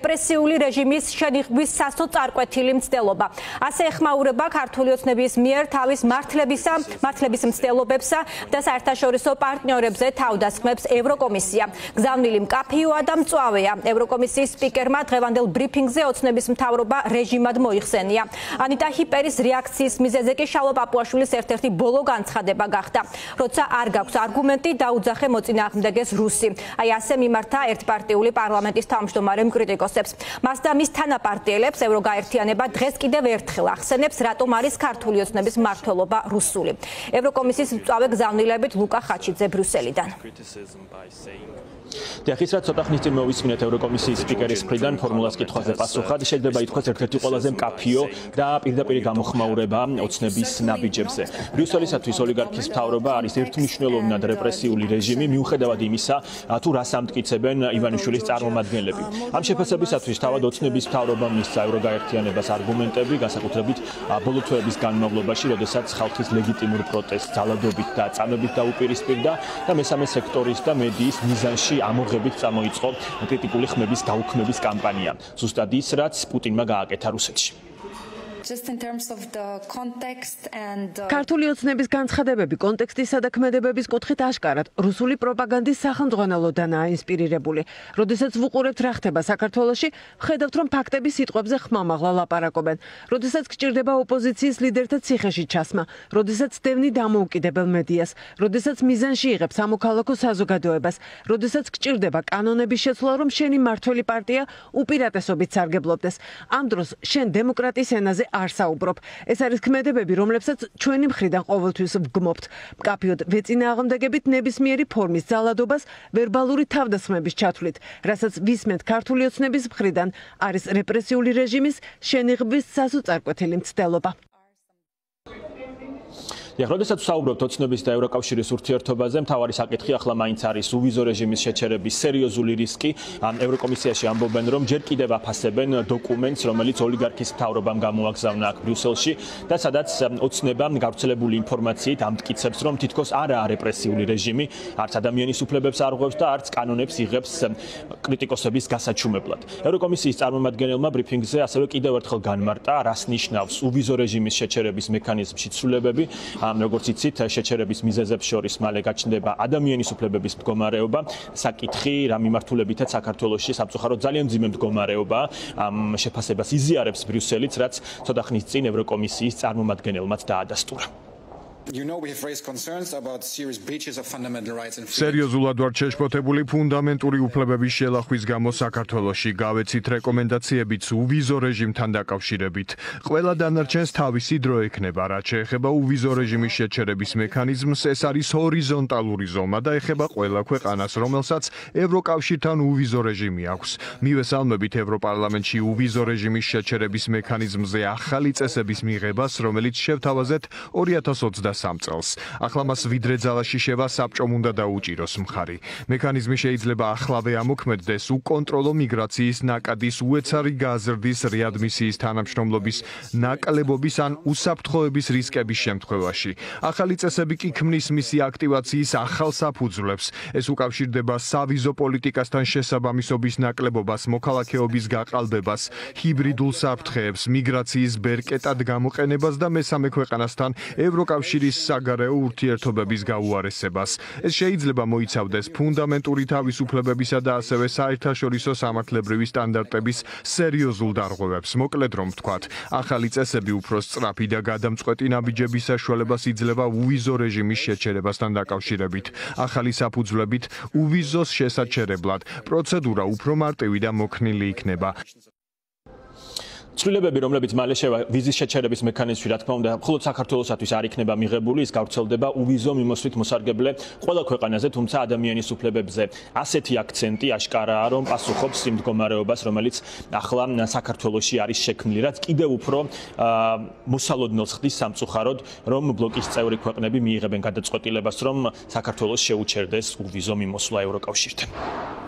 რეპრესიული რეჟიმის შენიღბვის სასოწარკვეთილი მცდელობა. ასე ეხმაურება ქართული ოცნების მიერ თავის მართლების მცდელობებსა და საერთაშორისო პარტნიორებზე თავდასხმებს ევროკომისია. გზავნილი მკაფიოა და მწვავეა. ევროკომისიის სპიკერმა დღევანდელ ბრიფინგზე ოცნების მთავრობა რეჟიმად მოიხსენია. ანიტა ჰიპერის რეაქციის მიზეზი კი შალვა პაპუაშვილის ერთ-ერთი ბოლო განცხადება გახდა, როცა არ გაქვს არგუმენტი დაუძახე მოწინააღმდეგეს რუსი. აი ასე მიმართა ერთპარტიული პარლამენტის თავმჯდომარემ კრიტიკოსებს. მას და მის თანაპარტიელებს ევროგაერთიანება დღეს კიდევ ერთხელ ახსენებს, რატომ არის ქართული ოცნების მმართველობა რუსული. ევროკომისიის მწვავე გზავნილებით ლუკა ხაჩიძე ბრიუსელიდან. დიახ, რაც ცოტა ხნის წინ მოვისმინეთ ევროკომისიის სპიკერის მხრიდან ფორმულას კითხვაზე პასუხად, შეიძლება ითქვას ერთ-ერთი ყველაზე მკაფიო და პირდაპირ გამოხმაურება ოცნების ნაბიჯებზე. ბრიუსელისათვის ოლიგარქის მთავრობა არის ერთმნიშვნელოვნად რეპრესიული რეჟიმი, მიუხედავად იმისა, თუ რას ამტკიცებენ ივანიშვილის წარმომადგენლები. ამ შეფასებისათვის თავად ოცნების მთავრობამ მისცა ევროგაერთიანებას არგუმენტები, განსაკუთრებით ბოლო თვეების განმავლობაში, როდესაც ხალხის ლეგიტიმურ პროტესტს ძალადობით და წამებით დაუპირისპირდა და მესამე სექტორის და მედიის მიზანში ამოღებით წამოიწყო კრიტიკული ხმების გაუქმების კამპანია. ზუსტად ის, რაც პუტინმა გააკეთა რუსეთში. ქართული ოცნების განცხადებები კონტექსტისა და ქმედებების კუთხით აშკარად რუსული პროპაგანდის სახელმძღვანელოდანაა ინსპირირებული. როდესაც ვუყურებთ რა ხდება საქართველოში, ხედავთ რომ ფაქტები სიტყვებზე ხმამაღლა ლაპარაკობენ. როდესაც გჭირდება ოპოზიციის ლიდერთა ციხეში ჩასმა, როდესაც დევნი დამოუკიდებელ მედიას, როდესაც მიზანში იღებს სამოქალაქო საზოგადოებას, როდესაც გჭირდება კანონების შეცვლა, რომ შენი მმართველი პარტია უპირატესობით სარგებლობდეს. ამ დროს შენ დემოკრატიის ენაზე არ საუბრობ. ეს არის ქმედებები, რომლებსაც ჩვენი მხრიდან ყოველთვის ვგმობთ. მკაფიოდ ვეწინააღმდეგებით ნებისმიერი ფორმის ძალადობას ვერბალური თავდასხმების ჩათვლით, რასაც ვისმენთ ქართული ოცნების მხრიდან, არის რეპრესიული რეჟიმის შენიღბვის სასოწარკვეთილი მცდელობა. როდესაც ვსაუბრობთ ოცნების და ევროკავშირის ურთიერთობაზე, მთავარი საკითხი ახლა მაინც არის უვიზო რეჟიმის შეჩერების სერიოზული რისკი. ევროკომისიაში ამბობენ, რომ ჯერ კიდევ აფასებენ დოკუმენტს, რომელიც ოლიგარქის მთავრობამ გამოაგზავნა აქ ბრიუსელში და სადაც ოცნება გავრცელებული ინფორმაციით ამტკიცებს, რომ თითქოს არაა რეპრესიული რეჟიმი, არც ადამიანის უფლებებს არ ღვევს და არც კანონებს იღებს კრიტიკოსების გასაჩუმებლად. ევროკომისიის წარმომადგენელმა ბრიფინგზე ასევე კიდევ ერთხელ განმარტა, რას ნიშნავს უვიზო რეჟიმის შეჩერების მექანიზმში ცვლილებები. როგორც იცით, შეჩერების მიზეზებს შორის მალე გაჩნდება ადამიანის უფლებების მდგომარეობა, საკითხი რა მიმართულებითაც საქართველოში სამწუხაროდ ძალიან მძიმე მდგომარეობა ამ შეფასებას იზიარებს ბრიუსელიც, რაც ცოტა ხნის წინ ევროკომისიის წარმომადგენელმაც დაადასტურა. სერიოზულად ვართ შეშფოთებული ფუნდამენტური უფლებების შელახვის გამო საქართველოში. გავეცით რეკომენდაციებიც უვიზო რეჟიმთან დაკავშირებით. ყველა დანარჩენს თავისი დრო ექნება, რაც შეეხება უვიზო რეჟიმის შეჩერების მექანიზმს, ეს არის ჰორიზონტალური ზომა და ეხება ყველა ქვეყანას, რომელსაც ევროკავშირთან უვიზო რეჟიმი აქვს. მივესალმებით ევროპარლამენტში უვიზო რეჟიმის შეჩერების მექანიზმზე ახალი წესების მიღებას, რომელიც შევთავაზეთ 2023 წელს. ახლა მას ვიდრე ძალაში შევა საბჭომ უნდა დაუჭიროს მხარი. მექანიზმი შეიძლება ახლავე ამოქმედდეს უკონტროლო მიგრაციის ნაკადის უეცარი გაზრდის რეადმისიის თანამშრომლობის ნაკლებობის ან უსაფრთხოების რისკების შემთხვევაში. ახალი წესები კი ქმნის მისი აქტივაციის ახალ საფუძვლებს. ეს უკავშირდება სავიზო პოლიტიკასთან შესაბამისობის ნაკლებობას, მოქალაქეობის გაყალბებას, ჰიბრიდულ საფრთხეებს, მიგრაციის ბერკეტად გამოყენებას და მესამე ქვეყანასთან ევროკავშირის საგარეო ურთიერთობების გაუარესებას. ეს შეიძლება მოიცავდეს ფუნდამენტური თავისუფლებებისა და ასევე საერთაშორისო სამართლებრივი სტანდარტების სერიოზულ დარღვევებს. მოკლედ რომ ვთქვათ, ახალი წესები უფრო სწრაფი და გადამწყვეტი ნაბიჯების საშუალებას იძლევა უვიზო რეჟიმის შეჩერებასთან დაკავშირებით. ახალი საფუძვლებით უვიზოს შესაჩერებლად პროცედურა უფრო მარტივი და მოქნილი იქნება. ცვლილებები, რომლებიც მალე შევა ვიზის შეჩერების მექანიზმში, რა თქმა უნდა, მხოლოდ საქართველოსათვის არ იქნება მიღებული, ის გავრცელდება უვიზო მიმოსვლით მოსარგებლე ყველა ქვეყანაზე, თუმცა ადამიანის უფლებებზე ასეთი აქცენტი აშკარაა, რომ პასუხობს იმ მდგომარეობას, რომელიც ახლა საქართველოში არის შექმნილი, რაც კიდევ უფრო მოსალოდნელს ხდის სამწუხაროდ, რომ ბლოკის წევრი ქვეყნები მიიღებენ გადაწყვეტილებას, რომ საქართველოს შეუჩერდეს უვიზო მიმოსვლა ევროკავშირთან.